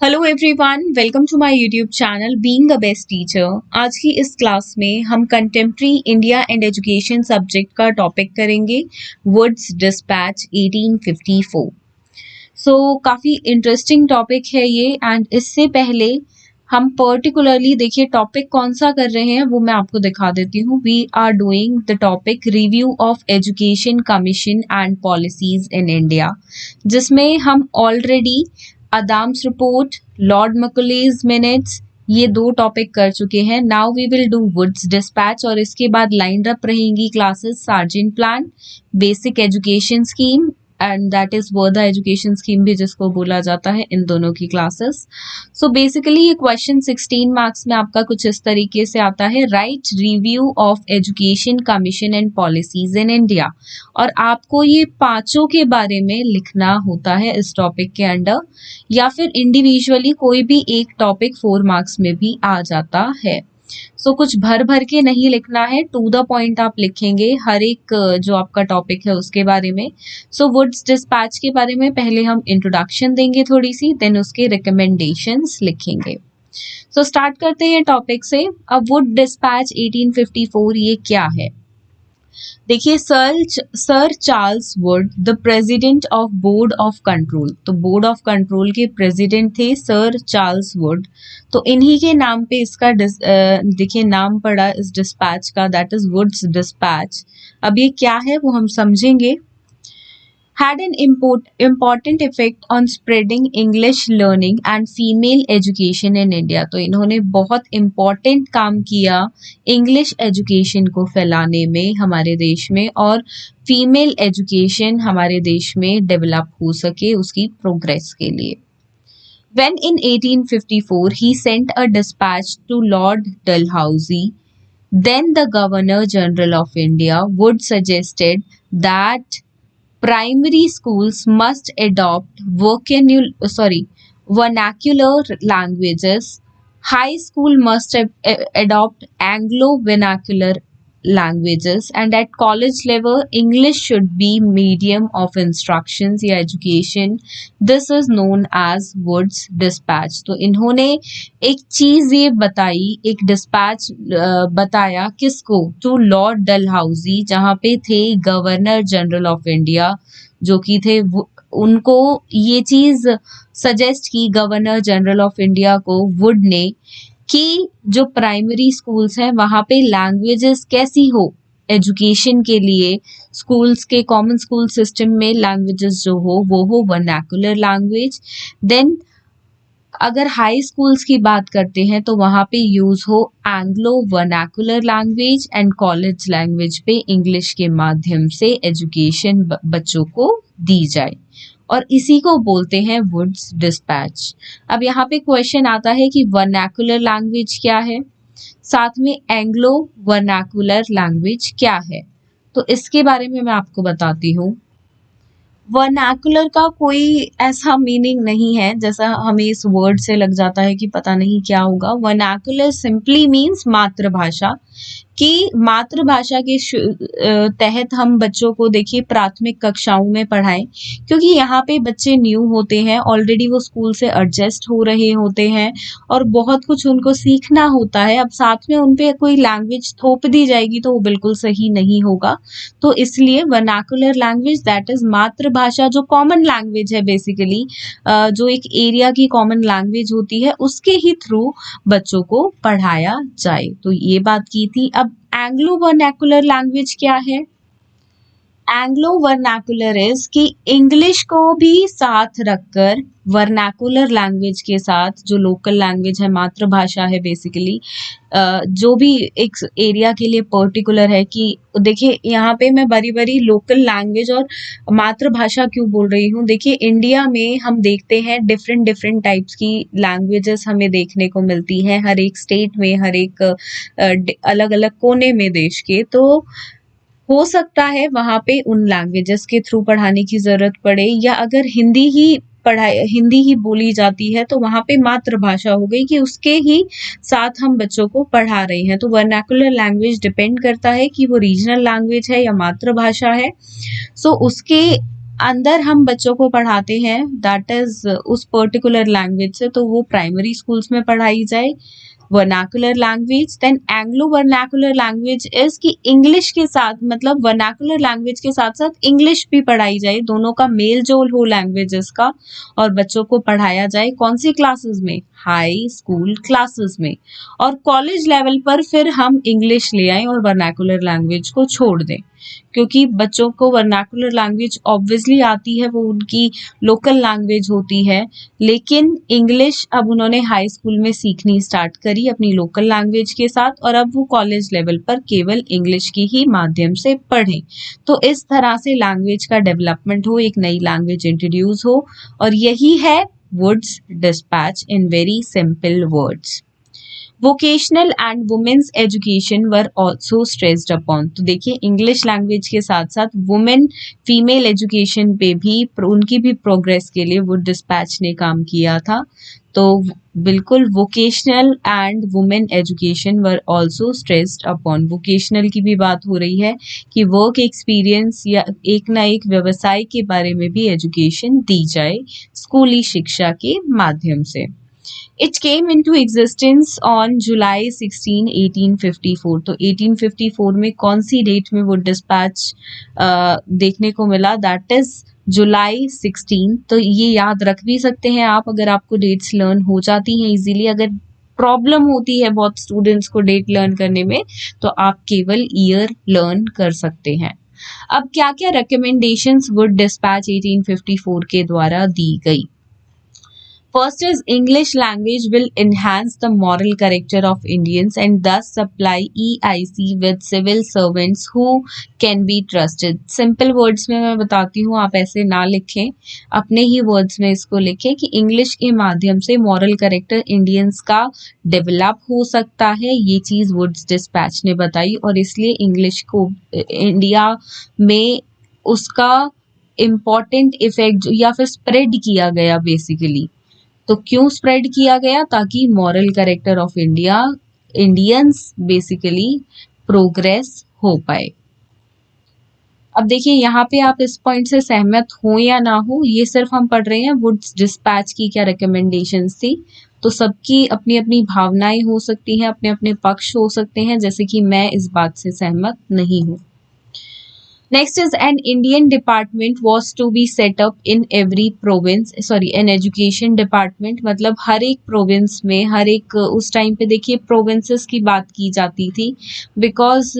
Hello everyone, welcome to my YouTube channel being a best teacher. आज की इस class में हम contemporary India and education subject का टॉपिक करेंगे वुड्स डिस्पैच 1854। काफ़ी इंटरेस्टिंग टॉपिक है ये। एंड इससे पहले हम पर्टिकुलरली देखिए टॉपिक कौन सा कर रहे हैं वो मैं आपको दिखा देती हूँ। We are doing the topic review of education commission and policies in India, जिसमें हम already Adam's report, Lord Macaulay's minutes, ये दो टॉपिक कर चुके हैं। Now we will do Woods dispatch और इसके बाद लाइंड अप रहेंगी classes Sargent plan, basic education scheme and that is Wardha education scheme भी जिसको बोला जाता है, इन दोनों की क्लासेस। सो बेसिकली ये क्वेश्चन 16 मार्क्स में आपका कुछ इस तरीके से आता है, right review of education commission and policies in India. और आपको ये पांचों के बारे में लिखना होता है इस टॉपिक के अंडर, या फिर इंडिविजुअली कोई भी एक टॉपिक 4 मार्क्स में भी आ जाता है। कुछ भर भर के नहीं लिखना है, टू द पॉइंट आप लिखेंगे हर एक जो आपका टॉपिक है उसके बारे में। वुड्स डिस्पैच के बारे में पहले हम इंट्रोडक्शन देंगे थोड़ी सी, देन उसके रिकमेंडेशंस लिखेंगे। स्टार्ट करते हैं टॉपिक से। अब वुड डिस्पैच 1854 ये क्या है? देखिए, sir Charles Wood, the president of board of control. तो बोर्ड ऑफ कंट्रोल के प्रेसिडेंट थे सर चार्ल्स वुड। तो इन्हीं के नाम पे इसका देखिए नाम पड़ा इस डिस्पैच का, दैट इज वुड्स डिस्पैच। अब ये क्या है वो हम समझेंगे। had an important effect on spreading English learning and female education in India। तो इन्होंने बहुत important काम किया इंग्लिश एजुकेशन को फैलाने में हमारे देश में, और फीमेल एजुकेशन हमारे देश में डेवलप हो सके उसकी प्रोग्रेस के लिए। When in 1854 he sent a dispatch to Lord Dalhousie, then the Governor General of India, Wood suggested that primary schools must adopt vernacular languages. High school must adopt Anglo-vernacular languages, and at college level English should be medium of instructions या education. This is known as Wood's dispatch। तो इन्होंने एक चीज ये बताई, एक dispatch बताया किसको? टू लॉर्ड डलहाउसी, जहाँ पे थे गवर्नर जनरल ऑफ इंडिया जो कि थे, उनको ये चीज सजेस्ट की गवर्नर जनरल ऑफ इंडिया को वुड ने, कि जो प्राइमरी स्कूल्स हैं वहाँ पे लैंग्वेजेस कैसी हो एजुकेशन के लिए। स्कूल्स के कॉमन स्कूल सिस्टम में लैंग्वेजेस जो हो वो हो वर्नाकुलर लैंग्वेज। देन अगर हाई स्कूल्स की बात करते हैं तो वहाँ पे यूज हो Anglo vernacular language, and college language पे इंग्लिश के माध्यम से एजुकेशन बच्चों को दी जाए, और इसी को बोलते हैं वुड्स डिस्पैच। अब यहाँ पे क्वेश्चन आता है कि वर्नाकुलर लैंग्वेज क्या है, साथ में एंग्लो वर्नाकुलर लैंग्वेज क्या है। तो इसके बारे में मैं आपको बताती हूँ। वर्नाकुलर का कोई ऐसा मीनिंग नहीं है जैसा हमें इस वर्ड से लग जाता है कि पता नहीं क्या होगा। वर्नाकुलर सिंपली मीन्स मातृभाषा, कि मातृभाषा के तहत हम बच्चों को देखिए प्राथमिक कक्षाओं में पढ़ाएं, क्योंकि यहाँ पे बच्चे न्यू होते हैं, ऑलरेडी वो स्कूल से एडजस्ट हो रहे होते हैं और बहुत कुछ उनको सीखना होता है। अब साथ में उन पे कोई लैंग्वेज थोप दी जाएगी तो वो बिल्कुल सही नहीं होगा। तो इसलिए वर्नाकुलर लैंग्वेज दैट इज मातृभाषा, जो कॉमन लैंग्वेज है बेसिकली, जो एक एरिया की कॉमन लैंग्वेज होती है, उसके ही थ्रू बच्चों को पढ़ाया जाए। तो ये बात की थी। अब एंग्लो वर्नाकुलर लैंग्वेज क्या है? एंग्लो वर्नाकुलर इज कि इंग्लिश को भी साथ रखकर वर्नाकुलर लैंग्वेज के साथ, जो लोकल लैंग्वेज है, मातृभाषा है बेसिकली, जो भी एक एरिया के लिए पर्टिकुलर है। कि देखिए यहाँ पे मैं बड़ी बड़ी लोकल लैंग्वेज और मातृभाषा क्यों बोल रही हूँ। देखिए इंडिया में हम देखते हैं डिफरेंट टाइप्स की लैंग्वेजेस हमें देखने को मिलती हैं, हर एक स्टेट में, हर एक अलग अलग कोने में देश के। तो हो सकता है वहाँ पे उन लैंग्वेजेस के थ्रू पढ़ाने की जरूरत पड़े, या अगर हिंदी ही बोली जाती है तो वहाँ पे मातृभाषा हो गई कि उसके ही साथ हम बच्चों को पढ़ा रहे हैं। तो वर्नाकुलर लैंग्वेज डिपेंड करता है कि वो रीजनल लैंग्वेज है या मातृभाषा है। उसके अंदर हम बच्चों को पढ़ाते हैं दैट इज उस पर्टिकुलर लैंग्वेज से, तो वो प्राइमरी स्कूल्स में पढ़ाई जाए vernacular language. Then Anglo vernacular language is कि इंग्लिश के साथ, मतलब वर्नाकुलर लैंग्वेज के साथ साथ इंग्लिश भी पढ़ाई जाए, दोनों का मेल जोल हो लैंग्वेजेस का, और बच्चों को पढ़ाया जाए कौन सी क्लासेस में, हाई स्कूल क्लासेस में। और कॉलेज लेवल पर फिर हम इंग्लिश ले आए और वर्नाकुलर लैंग्वेज को छोड़ दें, क्योंकि बच्चों को वर्नाकुलर लैंग्वेज ऑब्वियसली आती है, वो उनकी लोकल लैंग्वेज होती है, लेकिन इंग्लिश अब उन्होंने हाई स्कूल में सीखनी स्टार्ट करी अपनी लोकल लैंग्वेज के साथ, और अब वो कॉलेज लेवल पर केवल इंग्लिश के ही माध्यम से पढ़ें। तो इस तरह से लैंग्वेज का डेवलपमेंट हो, एक नई लैंग्वेज इंट्रोड्यूस हो, और यही है Woods dispatch in very simple words. Vocational and women's education were also stressed upon. तो देखिए इंग्लिश लैंग्वेज के साथ साथ वुमेन फीमेल एजुकेशन पे भी, उनकी भी प्रोग्रेस के लिए वुड डिस्पैच ने काम किया था। तो बिल्कुल vocational and women education were also stressed upon. Vocational की भी बात हो रही है कि वर्क एक्सपीरियंस या एक ना एक व्यवसाय के बारे में भी एजुकेशन दी जाए स्कूली शिक्षा के माध्यम से। It came into existence on July 16, 1854। तो 1854 में कौन सी डेट में वो डिस्पैच देखने को मिला, दैट इज जुलाई 16। तो ये याद रख भी सकते हैं आप, अगर आपको डेट्स लर्न हो जाती हैं इजीली। अगर प्रॉब्लम होती है बहुत स्टूडेंट्स को डेट लर्न करने में, तो आप केवल ईयर लर्न कर सकते हैं। अब क्या क्या रिकमेंडेशंस वुड डिस्पैच 1854 के द्वारा दी गई। First is English language will enhance the moral character of Indians and thus supply EIC with civil servants who can be trusted। Simple words में मैं बताती हूँ, आप ऐसे ना लिखें, अपने ही words में इसको लिखें कि इंग्लिश के माध्यम से moral character Indians का डेवलप हो सकता है। ये चीज़ वुड्स डिस्पैच ने बताई, और इसलिए इंग्लिश को इंडिया में उसका इम्पॉर्टेंट इफेक्ट या फिर स्प्रेड किया गया बेसिकली। तो क्यों स्प्रेड किया गया, ताकि moral character of Indians basically progress हो पाए। अब देखिए यहाँ पे आप इस पॉइंट से सहमत हो या ना हो, ये सिर्फ हम पढ़ रहे हैं वुड्स डिस्पैच की क्या रिकमेंडेशंस थी। तो सबकी अपनी अपनी भावनाएं हो सकती हैं, अपने अपने पक्ष हो सकते हैं, जैसे कि मैं इस बात से सहमत नहीं हूँ। Next is an Indian department was to be set up in every province, an education department, मतलब हर एक प्रोविंस में, हर एक उस टाइम पे देखिए प्रोविंसेस की बात की जाती थी, बिकॉज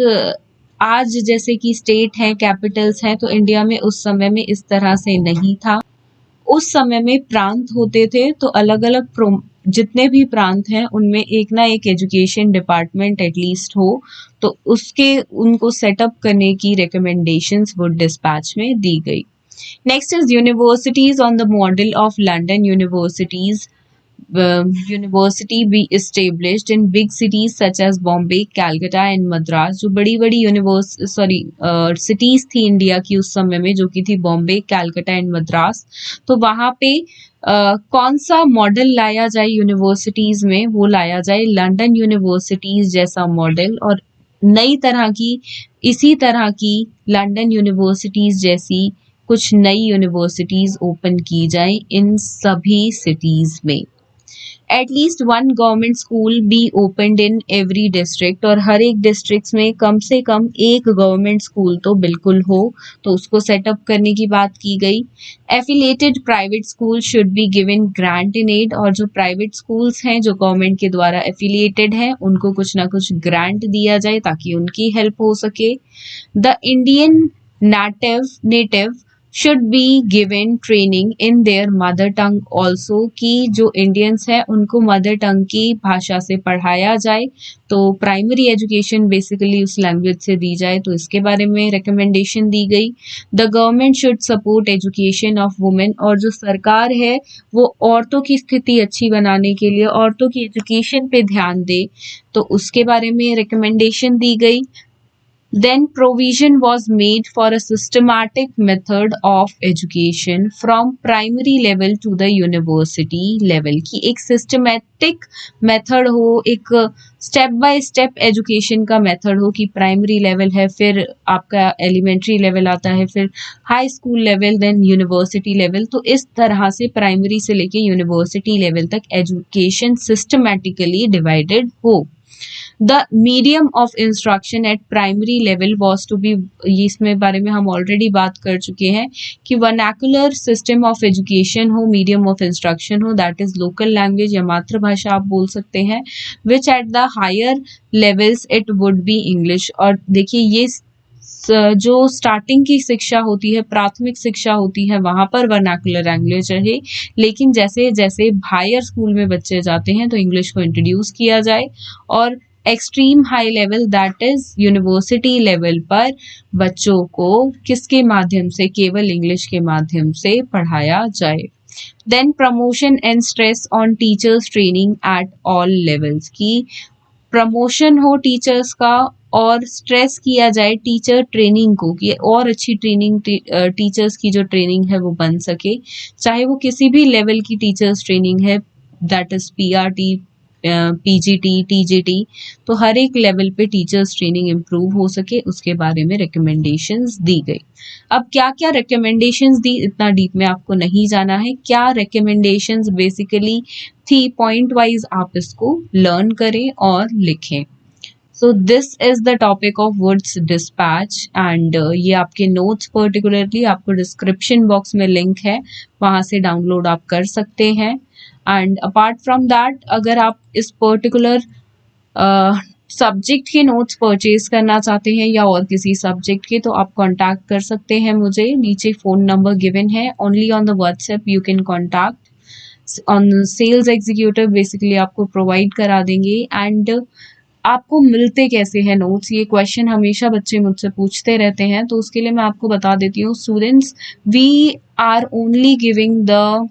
आज जैसे कि स्टेट हैं, कैपिटल्स हैं, तो इंडिया में उस समय में इस तरह से नहीं था। उस समय में प्रांत होते थे, तो अलग अलग जितने भी प्रांत हैं उनमें एक ना एक एजुकेशन डिपार्टमेंट एटलीस्ट हो, तो उसके उनको सेटअप करने की रिकमेंडेशंस वुड डिस्पैच में दी गई। Next is universities on the model of London universities. University be established in big cities such as Bombay, Calcutta and Madras. जो बड़ी बड़ी सिटीज थी इंडिया की उस समय में, जो कि थी बॉम्बे, कैलकाटा एंड मद्रास। तो वहाँ पे कौन सा मॉडल लाया जाए यूनिवर्सिटीज में, वो लाया जाए लंदन यूनिवर्सिटीज जैसा मॉडल, और नई तरह की, इसी तरह की लंदन यूनिवर्सिटीज जैसी कुछ नई यूनिवर्सिटीज ओपन की जाए इन सभी सिटीज में। At least one government school B opened in every district, और हर एक डिस्ट्रिक्ट में कम से कम एक गवर्नमेंट स्कूल तो बिल्कुल हो, तो उसको सेटअप करने की बात की गई। Affiliated private school should be given grant in aid, और जो प्राइवेट स्कूल्स हैं जो गवर्नमेंट के द्वारा एफिलिएटेड हैं उनको कुछ ना कुछ ग्रांट दिया जाए ताकि उनकी हेल्प हो सके। The Indian native should be given training in their mother tongue also, कि जो इंडियंस हैं उनको मदर टंग की भाषा से पढ़ाया जाए, तो प्राइमरी एजुकेशन बेसिकली उस लैंग्वेज से दी जाए, तो इसके बारे में रिकमेंडेशन दी गई। The government should support education of women, और जो सरकार है वो औरतों की स्थिति अच्छी बनाने के लिए औरतों की एजुकेशन पे ध्यान दे, तो उसके बारे में रिकमेंडेशन दी गई। Then provision was made for a systematic method of education from primary level to the university level, कि एक systematic method हो, एक स्टेप बाय स्टेप एजुकेशन का मेथड हो, कि प्राइमरी लेवल है, फिर आपका एलिमेंट्री लेवल आता है, फिर high school level, then university level. तो इस तरह से प्राइमरी से लेके यूनिवर्सिटी लेवल तक एजुकेशन सिस्टमैटिकली डिवाइडेड हो। The medium of instruction at primary level was to be, इसमें बारे में हम ऑलरेडी बात कर चुके हैं कि वर्नाकुलर सिस्टम ऑफ एजुकेशन हो, मीडियम ऑफ इंस्ट्रक्शन हो, दैट इज लोकल लैंग्वेज या मातृभाषा आप बोल सकते हैं, which at the higher levels it would be English. और देखिए ये जो स्टार्टिंग की शिक्षा होती है, प्राथमिक शिक्षा होती है, वहां पर वर्नाकुलर लैंग्वेज रहे, लेकिन जैसे जैसे हायर स्कूल में बच्चे जाते हैं तो इंग्लिश को इंट्रोड्यूस किया जाए, और extreme high level that is university level पर बच्चों को किसके माध्यम से, केवल इंग्लिश के माध्यम से पढ़ाया जाए। Then promotion and stress on teachers training at all levels, की प्रमोशन हो टीचर्स का और स्ट्रेस किया जाए टीचर ट्रेनिंग को, कि और अच्छी ट्रेनिंग, टीचर्स की जो ट्रेनिंग है वो बन सके, चाहे वो किसी भी लेवल की टीचर्स ट्रेनिंग है, that is PRT, PGT, TGT, तो हर एक लेवल पे टीचर्स ट्रेनिंग इम्प्रूव हो सके, उसके बारे में रिकमेंडेशंस दी गई। अब क्या क्या रिकमेंडेशंस दी, इतना डीप में आपको नहीं जाना है। क्या रिकमेंडेशंस बेसिकली थी, पॉइंट वाइज आप इसको लर्न करें और लिखें। So this is the topic of Woods dispatch, and ये आपके नोट्स पर्टिकुलरली आपको डिस्क्रिप्शन बॉक्स में लिंक है, वहां से डाउनलोड आप कर सकते हैं। एंड अपार्ट फ्रॉम दैट, अगर आप इस पर्टिकुलर सब्जेक्ट के नोट्स परचेज करना चाहते हैं या और किसी सब्जेक्ट के, तो आप कांटेक्ट कर सकते हैं मुझे, नीचे फ़ोन नंबर गिवन है, only on the WhatsApp you can contact. On sales executive basically आपको प्रोवाइड करा देंगे। एंड आपको मिलते कैसे हैं नोट्स, ये क्वेश्चन हमेशा बच्चे मुझसे पूछते रहते हैं, तो उसके लिए मैं आपको बता देती हूँ। Students, we are only giving the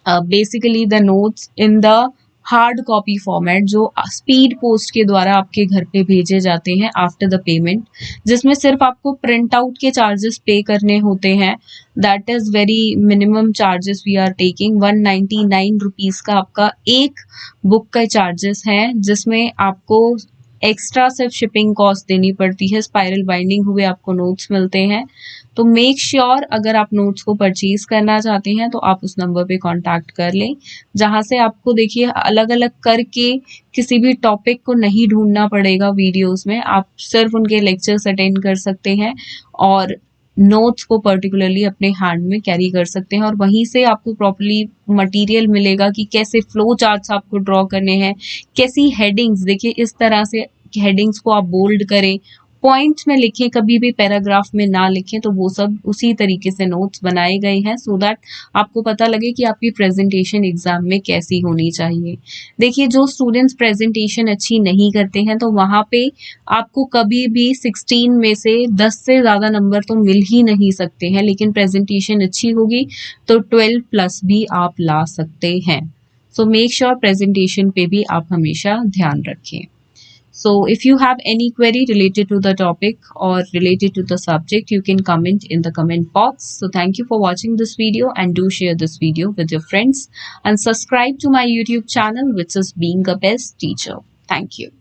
basically the notes in the hard copy format, जो स्पीड पोस्ट के द्वारा आपके घर पे भेजे जाते हैं आफ्टर द पेमेंट, जिसमें सिर्फ आपको प्रिंट आउट के चार्जेस पे करने होते हैं। That is very minimum charges we are taking, 199 rupees का आपका एक बुक का चार्जेस है, जिसमें आपको एक्स्ट्रा सिर्फ शिपिंग कॉस्ट देनी पड़ती है। स्पाइरल बाइंडिंग हुए आपको नोट्स मिलते हैं। तो मेक श्योर अगर आप नोट्स को परचेज करना चाहते हैं तो आप उस नंबर पे कांटेक्ट कर लें, जहां से आपको देखिए अलग अलग करके किसी भी टॉपिक को नहीं ढूंढना पड़ेगा वीडियोस में, आप सिर्फ उनके लेक्चर्स अटेंड कर सकते हैं और नोट्स को पर्टिकुलरली अपने हैंड में कैरी कर सकते हैं, और वहीं से आपको प्रॉपर्ली मटेरियल मिलेगा कि कैसे फ्लो चार्ट्स आपको ड्रॉ करने हैं, कैसी हेडिंग्स, देखिए इस तरह से हेडिंग्स को आप बोल्ड करें, पॉइंट्स में लिखें, कभी भी पैराग्राफ में ना लिखें, तो वो सब उसी तरीके से नोट्स बनाए गए हैं, सो दैट आपको पता लगे कि आपकी प्रेजेंटेशन एग्जाम में कैसी होनी चाहिए। देखिए जो स्टूडेंट्स प्रेजेंटेशन अच्छी नहीं करते हैं, तो वहाँ पे आपको कभी भी 16 में से 10 से ज़्यादा नंबर तो मिल ही नहीं सकते हैं, लेकिन प्रेजेंटेशन अच्छी होगी तो 12+ भी आप ला सकते हैं। सो मेक श्योर प्रेजेंटेशन पे भी आप हमेशा ध्यान रखें। So if you have any query related to the topic or related to the subject, you can comment in the comment box. So thank you for watching this video, and do share this video with your friends, and subscribe to my YouTube channel, which is Being a Best Teacher. Thank you.